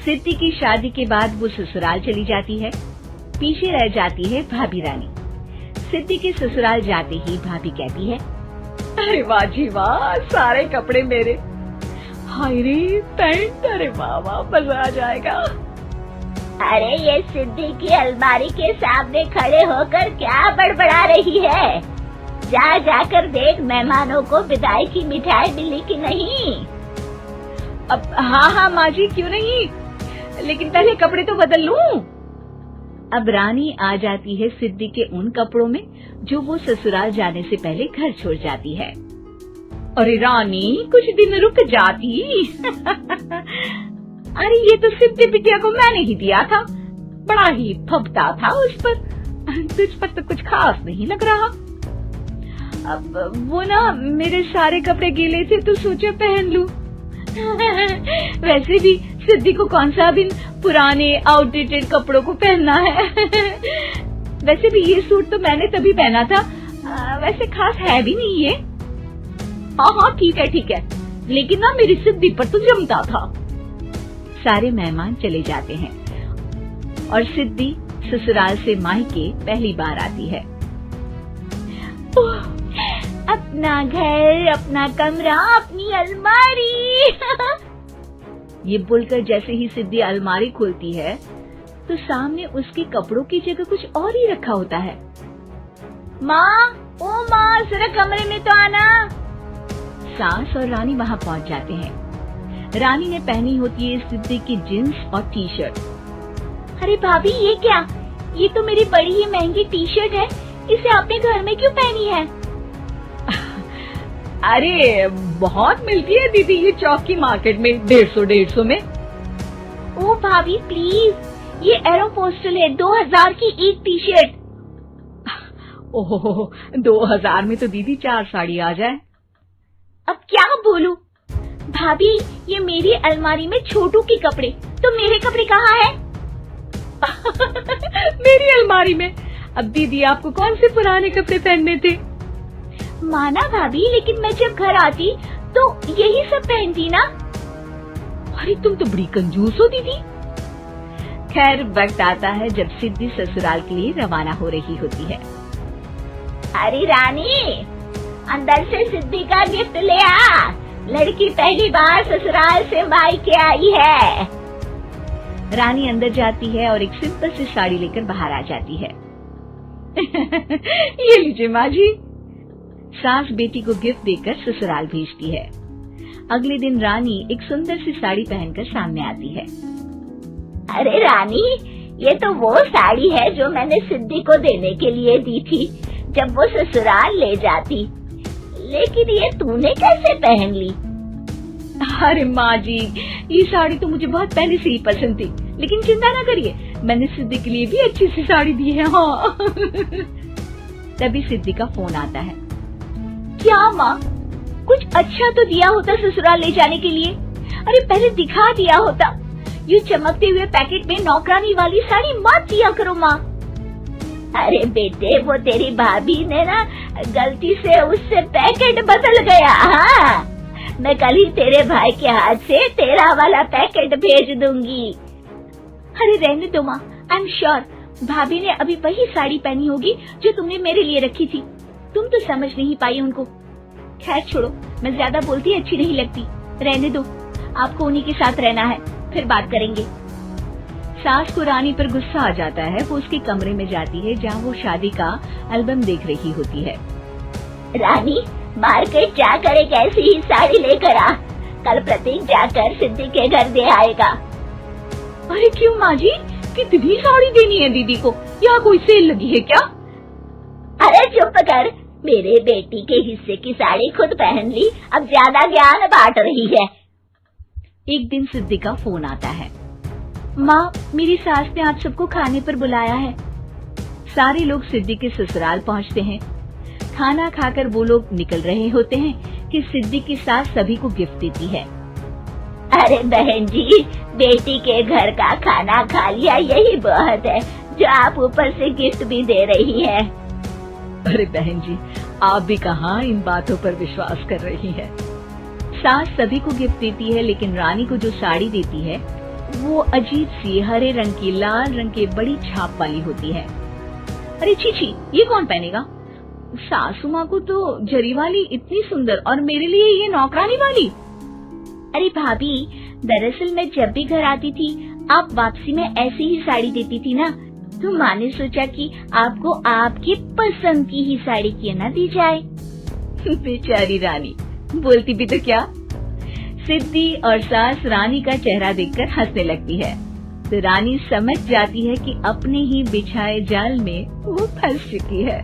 सिद्धि की शादी के बाद वो ससुराल चली जाती है। पीछे रह जाती है भाभी रानी। सिद्धि के ससुराल जाते ही भाभी कहती है, अरे वाह जी वाह, सारे कपड़े मेरे। हाय रे पैंट, अरे वाह वाह, मजा आ जाएगा। अरे ये सिद्धि की अलमारी के सामने खड़े होकर क्या बड़बड़ा रही है? जाकर देख मेहमानों को विदाई की मिठाई मिली कि नहीं। अब हाँ माँ जी, क्यों नहीं, लेकिन पहले कपड़े तो बदल लूं। अब रानी आ जाती है सिद्धि के उन कपड़ों में जो वो ससुराल जाने से पहले घर छोड़ जाती है। अरे रानी, कुछ दिन रुक जाती। अरे ये तो सिद्धि बिटिया को मैंने ही दिया था, बड़ा ही फबता था उस पर, तुझ पर तो कुछ खास नहीं लग रहा। अब वो ना मेरे सारे कपड़े गीले थे तो सोचा पहन लूं। वैसे भी सिद्धि को कौन सा भी पुराने आउटडेटेड कपड़ों को पहनना है। वैसे भी ये सूट तो मैंने तभी पहना था, वैसे खास है भी नहीं ये। हाँ ठीक है, लेकिन ना मेरी सिद्धि पर तो जमता था। सारे मेहमान चले जाते हैं और सिद्धि ससुराल से मायके पहली बार आती है। अपना घर, अपना कमरा, अपनी अलमारी। ये बोलकर जैसे ही सिद्धि अलमारी खोलती है तो सामने उसके कपड़ों की जगह कुछ और ही रखा होता है। माँ, ओ माँ, जरा कमरे में तो आना। सास और रानी वहाँ पहुँच जाते हैं। रानी ने पहनी होती है सिद्धि की जींस और टी शर्ट। अरे भाभी, ये क्या? ये तो मेरी बड़ी ही महंगी टी शर्ट है, इसे आपने घर में क्यों पहनी है? अरे बहुत मिलती है दीदी ये चौक की मार्केट में, 150 में। ओ भाभी प्लीज, ये एरोपोस्टल है, 2000 की एक टी शर्ट। ओहो, 2000 में तो दीदी 4 साड़ी आ जाए। अब क्या बोलूं? भाभी, ये मेरी अलमारी में छोटू के कपड़े, तो मेरे कपड़े कहाँ हैं? मेरी अलमारी में? अब दीदी आपको कौन से पुराने कपड़े पहनने थे? माना भाभी, लेकिन मैं जब घर आती तो यही सब पहनती ना। अरे तुम तो बड़ी कंजूस हो दीदी। खैर वक्त आता है जब सिद्धि ससुराल के लिए रवाना हो रही होती है। अरे रानी, अंदर से सिद्धि का गिफ्ट ले आ, लड़की पहली बार ससुराल से मायके आई है। रानी अंदर जाती है और एक सिंपल सी साड़ी लेकर बाहर आ जाती है। ये लीजिए माँ जी। सास बेटी को गिफ्ट देकर ससुराल भेजती है। अगले दिन रानी एक सुंदर सी साड़ी पहनकर सामने आती है। अरे रानी, ये तो वो साड़ी है जो मैंने सिद्धि को देने के लिए दी थी जब वो ससुराल ले जाती, लेकिन ये तूने कैसे पहन ली? अरे माँ जी, ये साड़ी तो मुझे बहुत पहले से ही पसंद थी, लेकिन चिंता ना करिए, मैंने सिद्धि के लिए भी अच्छी सी साड़ी दी है। हाँ। तभी सिद्धि का फोन आता है। क्या माँ, कुछ अच्छा तो दिया होता ससुराल ले जाने के लिए। अरे पहले दिखा दिया होता। यूँ चमकते हुए पैकेट में नौकरानी वाली साड़ी मत दिया करो माँ। अरे बेटे, वो तेरी भाभी ने ना गलती से उससे पैकेट बदल गया। हाँ, मैं कल ही तेरे भाई के हाथ से तेरा वाला पैकेट भेज दूंगी। अरे रहने दो माँ, आई एम श्योर भाभी ने अभी वही साड़ी पहनी होगी जो तुमने मेरे लिए रखी थी। तुम तो समझ नहीं पाई उनको। खैर छोड़ो, मैं ज्यादा बोलती अच्छी नहीं लगती, रहने दो, आपको उन्हीं के साथ रहना है, फिर बात करेंगे। सास को रानी पर गुस्सा आ जाता है। वो उसके कमरे में जाती है जहाँ वो शादी का एल्बम देख रही होती है। रानी, मार्केट जाकर एक ऐसी ही साड़ी लेकर आ, कल प्रतीक जाकर सिद्धि के घर दे आएगा। अरे क्यों माँ जी, कितनी साड़ी देनी है दीदी को? यहाँ कोई सेल लगी है क्या? अरे चुप कर, मेरे बेटी के हिस्से की साड़ी खुद पहन ली, अब ज्यादा ज्ञान बांट रही है। एक दिन सिद्धि का फोन आता है। माँ, मेरी सास ने आप सबको खाने पर बुलाया है। सारे लोग सिद्धि के ससुराल पहुँचते हैं। खाना खाकर वो लोग निकल रहे होते हैं कि सिद्धि की सास सभी को गिफ्ट देती है। अरे बहन जी, बेटी के घर का खाना खा लिया, यही बहुत है जो आप ऊपर से गिफ्ट भी दे रही है। अरे बहन जी, आप भी कहाँ इन बातों पर विश्वास कर रही है। सास सभी को गिफ्ट देती है, लेकिन रानी को जो साड़ी देती है वो अजीब सी हरे रंग की लाल रंग के बड़ी छाप वाली होती है। अरे छी, ये कौन पहनेगा? सासू माँ को तो जरी वाली इतनी सुंदर और मेरे लिए ये नौकरानी वाली। अरे भाभी, दरअसल मैं जब भी घर आती थी आप वापसी में ऐसी ही साड़ी देती थी ना, तो माँ ने सोचा कि आपको आपकी पसंद की ही साड़ी क्यों ना दी जाए। बेचारी रानी, बोलती भी तो क्या। सिद्धि और सास रानी का चेहरा देखकर हंसने लगती है, तो रानी समझ जाती है कि अपने ही बिछाए जाल में वो फंस चुकी है।